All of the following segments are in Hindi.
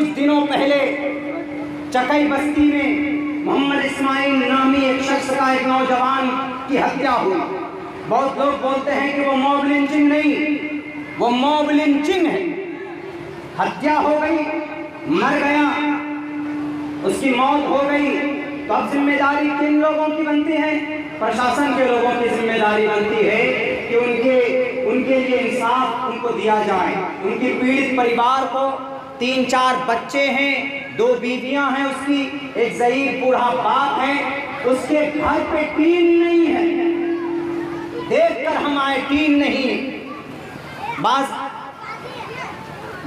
कुछ दिनों पहले चकई बस्ती में मोहम्मद इस्माइल नामी एक शख्स का, एक नौजवान की हत्या हुई। बहुत लोग बोलते हैं कि वो मॉब लिंचिंग नहीं, वो मॉब लिंचिंग है। हत्या हो गई, मर गया, उसकी मौत हो गई, तो अब जिम्मेदारी किन लोगों की बनती है? प्रशासन के लोगों की जिम्मेदारी बनती है कि उनके लिए इंसाफ उनको दिया जाए। उनके पीड़ित परिवार को 3-4 बच्चे हैं, 2 बीवियां हैं उसकी, एक ज़ईफ बूढ़ा बाप है, उसके घर पे टीन नहीं है। देखकर हम आए, टीन नहीं। बास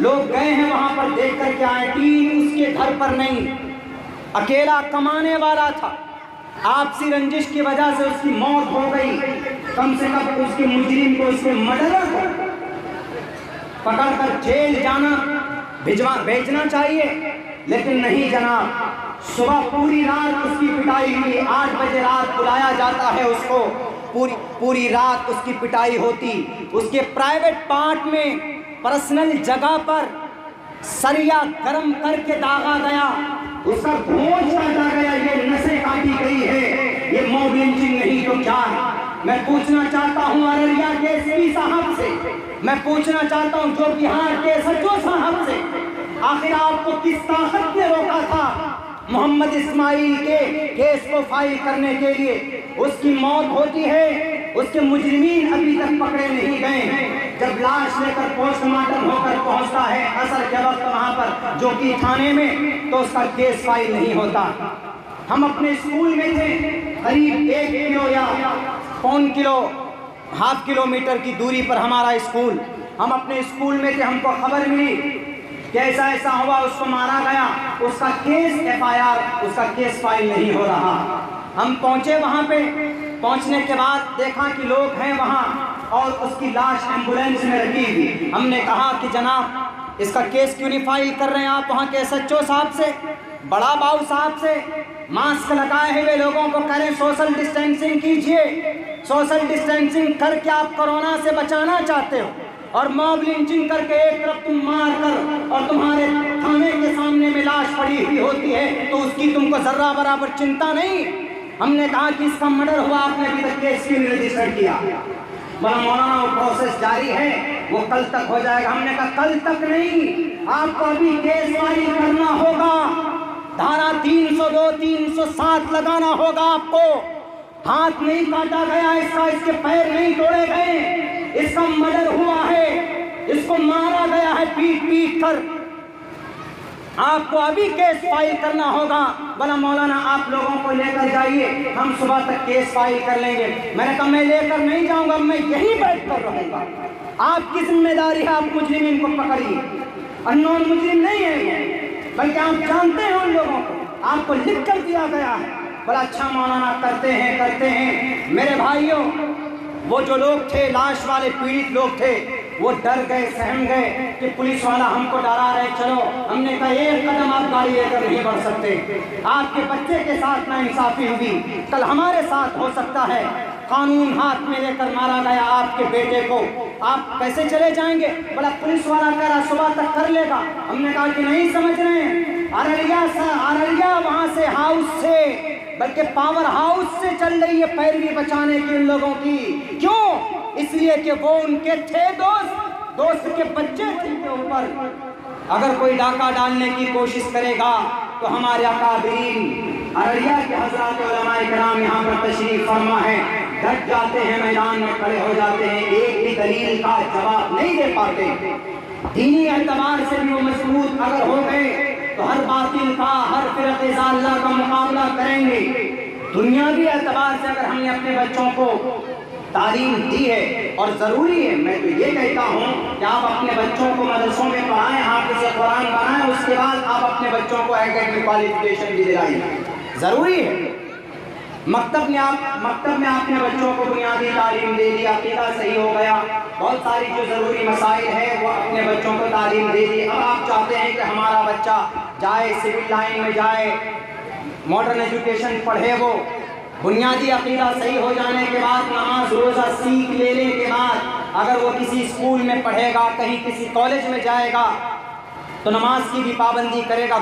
लोग गए हैं वहां पर, देख कर के आए, टीन उसके घर पर नहीं। अकेला कमाने वाला था, आपसी रंजिश की वजह से उसकी मौत हो गई। कम से कम उसके मुजरिम को, उसके मर्डरर को पकड़कर जेल जाना, भेजना चाहिए, लेकिन नहीं जनाब। सुबह पूरी रात उसकी पिटाई हुई, 8 बजे रात बुलाया जाता है उसको, पूरी रात उसकी पिटाई होती। उसके प्राइवेट पार्ट में, पर्सनल जगह पर सरिया गरम करके दागा गया, उसका भोज काटा गया, ये नसें काटी गई है। ये मॉब लिंचिंग नहीं तो क्या है? मैं पूछना चाहता हूँ अररिया के एसपी साहब से, मैं पूछना चाहता हूँ जो बिहार के सचिव साहब से, आखिर आपको किस ताकत ने रोका था मोहम्मद इस्माइल के केस को फाइल करने के लिए? उसकी मौत होती है, उसके मुजरिमीन अभी तक पकड़े नहीं गए हैं। जब लाश लेकर पोस्टमार्टम होकर पहुंचता है असर के वक्त वहां पर जो कि थाने में, तो उसका केस फाइल नहीं होता। हम अपने स्कूल में थे, करीब 1 किलो या पौन किलो, ½ किलोमीटर की दूरी पर हमारा स्कूल। हम अपने स्कूल में थे, हमको खबर मिली कि ऐसा ऐसा हुआ, उसको मारा गया, उसका केस FIR, उसका केस फाइल नहीं हो रहा। हम पहुंचे वहां पे, पहुंचने के बाद देखा कि लोग हैं वहां और उसकी लाश एम्बुलेंस में रखी हुई। हमने कहा कि जनाब इसका केस क्यों नहीं फाइल कर रहे हैं आप वहां के SHO साहब से, बड़ा बाबू साहब से? मास्क लगाए हुए लोगों को करें सोशल डिस्टेंसिंग कीजिए। सोशल डिस्टेंसिंग करके आप कोरोना से बचाना चाहते हो, और मॉब लिंचिंग करके एक तरफ तुम मार कर और तुम्हारे थाने के सामने में लाश पड़ी हुई होती है, तो उसकी तुमको जर्रा बराबर चिंता नहीं। हमने कहा कि इसका मर्डर हुआ, आपने अभी तक केस क्यों नहीं रजिस्टर किया? बोला मौलाना वो प्रोसेस जारी है, वो कल तक हो जाएगा। हमने कहा कल तक नहीं, आपको अभी केस फाइल करना होगा, धारा 302, 307 लगाना होगा आपको। हाथ नहीं काटा गया इसका, इसके पैर नहीं तोड़े गए, इसका मर्डर हुआ है, इसको मारा गया है पीट पीट कर, आपको अभी केस फाइल करना होगा। बोला मौलाना आप लोगों को लेकर जाइए, हम सुबह तक केस फाइल कर लेंगे। मैंने कहा मैं लेकर नहीं जाऊंगा, मैं यहीं बैठ कर रहूंगा। आपकी जिम्मेदारी है, आप मुजरिम इनको पकड़िए। अननोन मुजरिम नहीं है, बल्कि आप जानते हैं उन लोगों को, आपको लिख कर दिया गया है। बोला अच्छा मौलाना करते हैं। मेरे भाइयों, वो जो लोग थे, लाश वाले पीड़ित लोग थे, वो डर गए, सहम गए कि पुलिस वाला हमको डरा रहे, चलो। हमने कहा एक कदम आप गाड़ी लेकर नहीं बढ़ सकते, आपके बच्चे के साथ नाइंसाफी हुई, कल हमारे साथ हो सकता है। कानून हाथ में लेकर मारा गया आपके बेटे को, आप कैसे चले जाएंगे? बोला पुलिस वाला कह रहा सुबह तक कर लेगा। हमने कहा कि नहीं समझ रहे हैं, अररिया वहां से हाउस से, बल्कि पावर हाउस से चल रही है पैरवी बचाने की उन लोगों की। क्यों? इसलिए कि वो उनके थे दोस्त के बच्चे थे उनके ऊपर। अगर कोई डाका डालने की कोशिश करेगा तो हमारे अकाबरीन अररिया के हज़रात उलमाए किराम यहाँ पर तशरीफ फरमा है, डट जाते हैं, मैदान में खड़े हो जाते हैं, एक भी दलील का जवाब नहीं दे पाते। दीनी एतबार से भी वो मजबूत अगर हो गए तो हर बातिल का, हर फिरक़े ज़ालिला का मुकाबला करेंगे। दुनियावी एतबार से अगर हमने अपने बच्चों को तालीम दी है, और ज़रूरी है, मैं तो ये कहता हूँ कि आप अपने बच्चों को मदरसों में पढ़ाएं, हाफ़िज़ कुरान बनाएं, उसके बाद आप अपने बच्चों को एकेडमिक क्वालिफिकेशन भी दिलाएं, ज़रूरी है। मकतब में आपने बच्चों को बुनियादी तालीम दे दी, अक़ीदा सही हो गया, बहुत सारी जो ज़रूरी मसाइल है वो अपने बच्चों को तालीम दे दी। अब आप चाहते हैं कि हमारा बच्चा जाए सिविल लाइन में जाए, मॉडर्न एजुकेशन पढ़े, वो बुनियादी अक़ीदा सही हो जाने के बाद, नमाज रोज़ा सीख लेने के बाद अगर वो किसी स्कूल में पढ़ेगा, कहीं किसी कॉलेज में जाएगा, तो नमाज की भी पाबंदी करेगा।